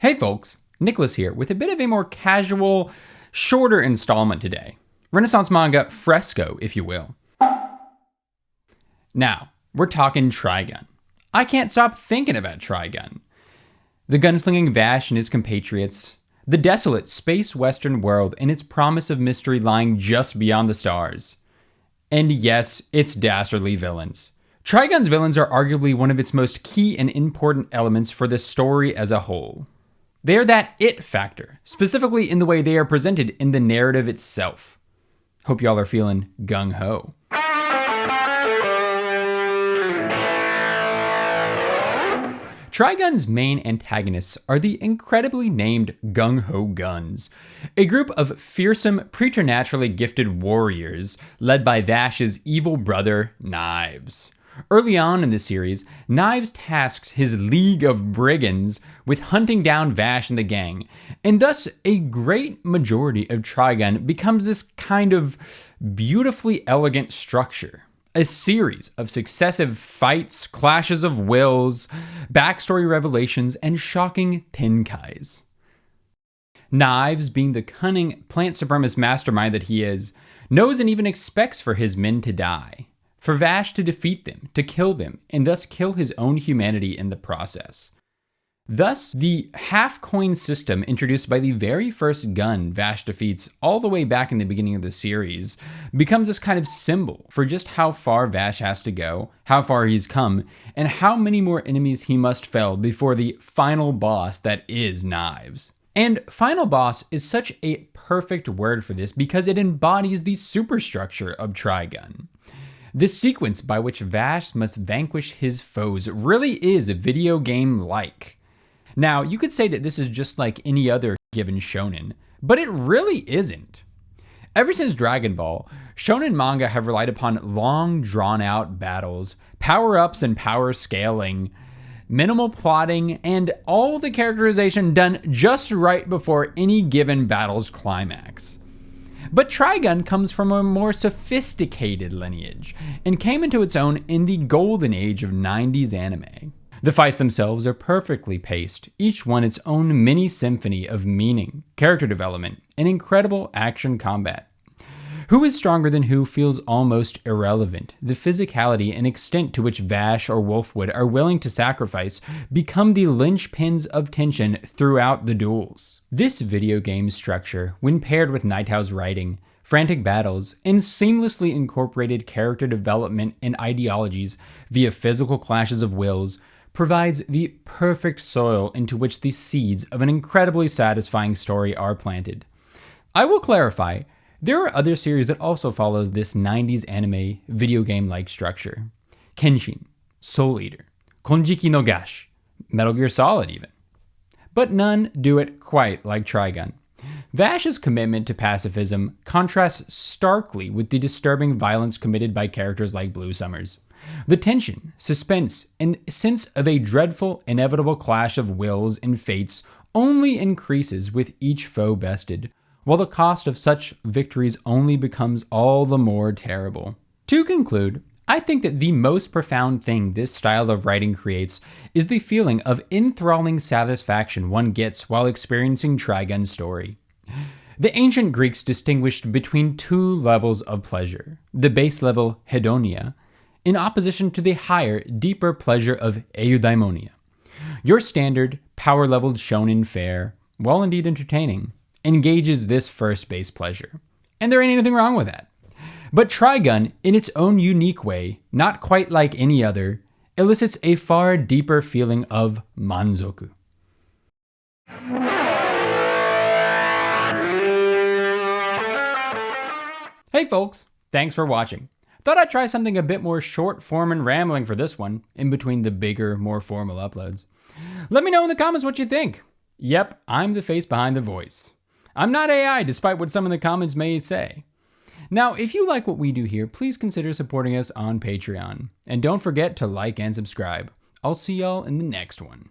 Hey folks, Nicholas here with a bit of a more casual, shorter installment today. Renaissance manga fresco, if you will. Now, we're talking Trigun. I can't stop thinking about Trigun. The gunslinging Vash and his compatriots, the desolate space western world and its promise of mystery lying just beyond the stars. And yes, its dastardly villains. Trigun's villains are arguably one of its most key and important elements for the story as a whole. They are that it factor, specifically in the way they are presented in the narrative itself. Hope y'all are feeling gung-ho. Trigun's main antagonists are the incredibly named Gung-Ho Guns, a group of fearsome, preternaturally gifted warriors led by Vash's evil brother, Knives. Early on in the series, Knives tasks his League of Brigands with hunting down Vash and the gang, and thus a great majority of Trigun becomes this kind of beautifully elegant structure. A series of successive fights, clashes of wills, backstory revelations, and shocking tenkais. Knives, being the cunning plant supremacist mastermind that he is, knows and even expects for his men to die. For Vash to defeat them, to kill them, and thus kill his own humanity in the process. Thus, the half-coin system introduced by the very first gun Vash defeats all the way back in the beginning of the series becomes this kind of symbol for just how far Vash has to go, how far he's come, and how many more enemies he must fell before the final boss that is Knives. And final boss is such a perfect word for this because it embodies the superstructure of Trigun. This sequence by which Vash must vanquish his foes really is video game-like. Now, you could say that this is just like any other given shonen, but it really isn't. Ever since Dragon Ball, shonen manga have relied upon long, drawn-out battles, power-ups and power scaling, minimal plotting, and all the characterization done just right before any given battle's climax. But Trigun comes from a more sophisticated lineage and came into its own in the golden age of 90s anime. The fights themselves are perfectly paced, each one its own mini symphony of meaning, character development, and incredible action combat. Who is stronger than who feels almost irrelevant. The physicality and extent to which Vash or Wolfwood are willing to sacrifice become the linchpins of tension throughout the duels. This video game structure, when paired with Night Owl's writing, frantic battles, and seamlessly incorporated character development and ideologies via physical clashes of wills, provides the perfect soil into which the seeds of an incredibly satisfying story are planted. I will clarify, there are other series that also follow this 90s anime video game-like structure. Kenshin, Soul Eater, Konjiki no Gash, Metal Gear Solid even. But none do it quite like Trigun. Vash's commitment to pacifism contrasts starkly with the disturbing violence committed by characters like Blue Summers. The tension, suspense, and sense of a dreadful, inevitable clash of wills and fates only increases with each foe bested, while the cost of such victories only becomes all the more terrible. To conclude, I think that the most profound thing this style of writing creates is the feeling of enthralling satisfaction one gets while experiencing Trigun's story. The ancient Greeks distinguished between two levels of pleasure, the base level hedonia, in opposition to the higher, deeper pleasure of eudaimonia. Your standard, power-leveled shonen fare, while indeed entertaining, engages this first base pleasure. And there ain't anything wrong with that. But Trigun, in its own unique way, not quite like any other, elicits a far deeper feeling of manzoku. Hey folks, thanks for watching. Thought I'd try something a bit more short form and rambling for this one, in between the bigger, more formal uploads. Let me know in the comments what you think. Yep, I'm the face behind the voice. I'm not AI, despite what some of the comments may say. Now, if you like what we do here, please consider supporting us on Patreon. And don't forget to like and subscribe. I'll see y'all in the next one.